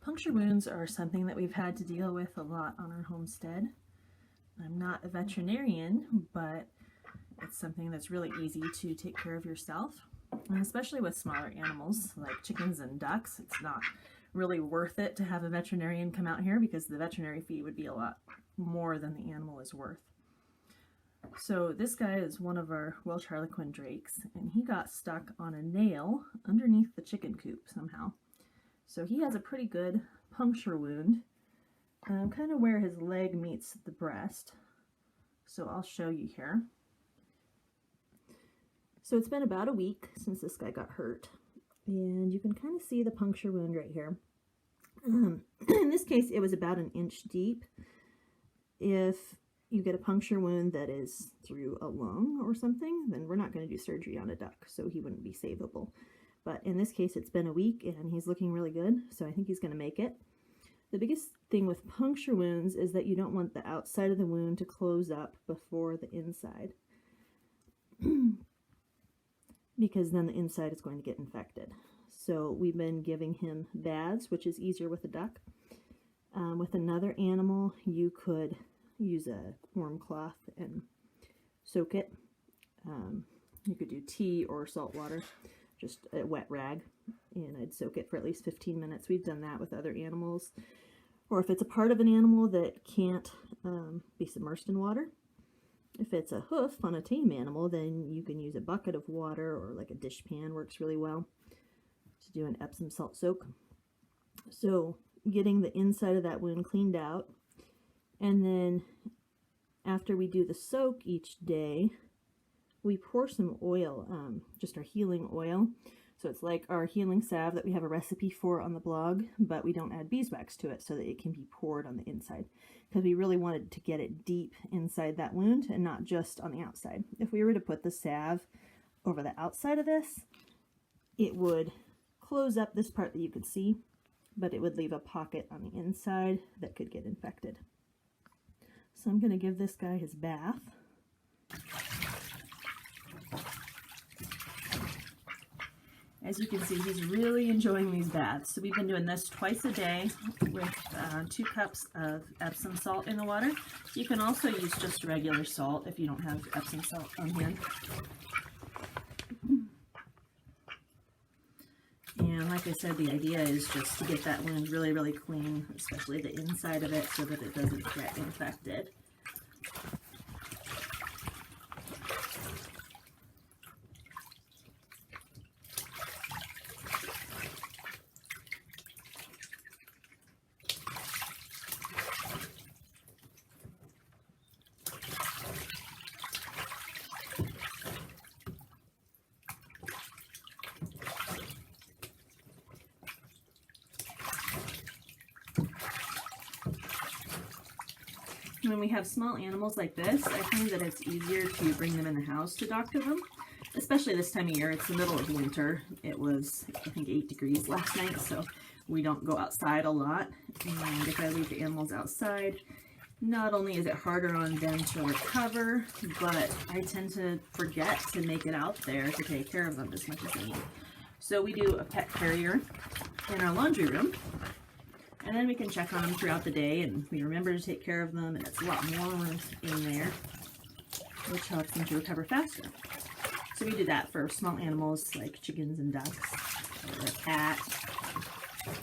Puncture wounds are something that we've had to deal with a lot on our homestead. I'm not a veterinarian, but it's something that's really easy to take care of yourself, and especially with smaller animals like chickens and ducks. It's not really worth it to have a veterinarian come out here because the veterinary fee would be a lot more than the animal is worth. So this guy is one of our Welsh Harlequin drakes, and he got stuck on a nail underneath the chicken coop somehow. So he has a pretty good puncture wound, kind of where his leg meets the breast. So I'll show you here. So it's been about a week since this guy got hurt, and you can kind of see the puncture wound right here. In this case, it was about 1 inch deep. If you get a puncture wound that is through a lung or something, then we're not going to do surgery on a duck, so he wouldn't be savable. But in this case, it's been a week and he's looking really good, so I think he's going to make it. The biggest thing with puncture wounds is that you don't want the outside of the wound to close up before the inside, because then the inside is going to get infected. So we've been giving him baths, which is easier with a duck. With another animal, you could use a warm cloth and soak it. You could do tea or salt water, just a wet rag, and I'd soak it for at least 15 minutes. We've done that with other animals. Or if it's a part of an animal that can't be submersed in water. If it's a hoof on a tame animal, then you can use a bucket of water, or like a dish pan works really well to do an Epsom salt soak. So getting the inside of that wound cleaned out, and then after we do the soak each day, we pour some oil, just our healing oil. So it's like our healing salve that we have a recipe for on the blog, but we don't add beeswax to it so that it can be poured on the inside, because we really wanted to get it deep inside that wound and not just on the outside. If we were to put the salve over the outside of this, it would close up this part that you could see, but it would leave a pocket on the inside that could get infected. So I'm going to give this guy his bath. As you can see, he's really enjoying these baths. So we've been doing this twice a day with 2 cups of Epsom salt in the water. You can also use just regular salt if you don't have Epsom salt on hand. And like I said, the idea is just to get that wound really, really clean, especially the inside of it, so that it doesn't get infected. When we have small animals like this, I find that it's easier to bring them in the house to doctor them, especially this time of year. It's the middle of winter. It was, I think, 8 degrees last night, so we don't go outside a lot. And if I leave the animals outside, not only is it harder on them to recover, but I tend to forget to make it out there to take care of them as much as they need. So we do a pet carrier in our laundry room. And then we can check on them throughout the day, and we remember to take care of them, and it's a lot warmer in there, which helps them to recover faster. So we do that for small animals like chickens and ducks, or a cat.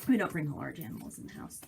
We don't bring large animals in the house.